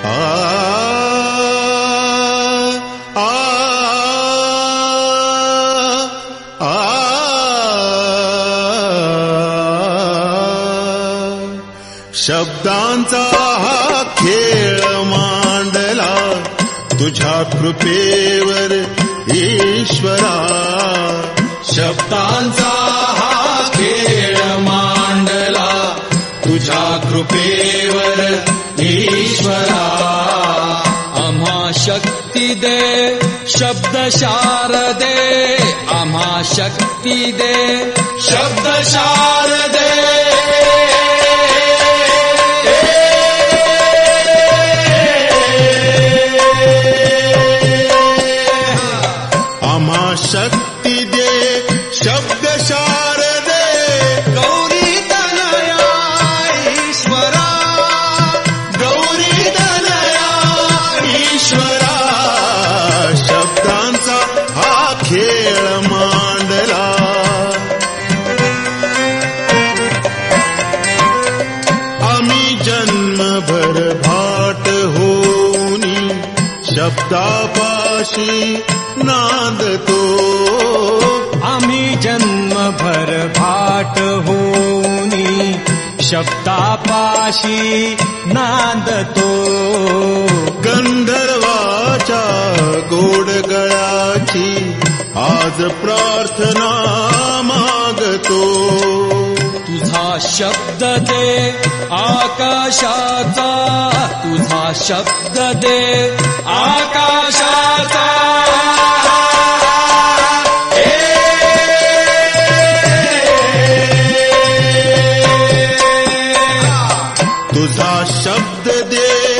आ आ आ शब्दांचा हा खेळ मांडला तुझ्या कृपेवर ईश्वरा. शब्दांचा हा खेळ मांडला तुझ्या कृपेवर ईश्वरा. आम्हा शक्ती दे शब्द शारदे, आम्हा शक्ती दे शब्द शारदे. आम्हा शक्ती दे शब्द शारदे. गौरी तनया ईश्वरा, गौरी तनया ईश्वरा. शब्दांचा हा खेळ मांडला आम्ही जन्मभर भाट होऊनी शब्दापाशी नांदतो. आम्ही जन्मभर भाट होऊनी शब्दापाशी नांदतो. गंधर्वाच्या गोड गळाची आज प्रार्थना मागतो. तुझा शब्द दे आकाशाचा, तुझा शब्द दे आकाशाचा. तुझा शब्द दे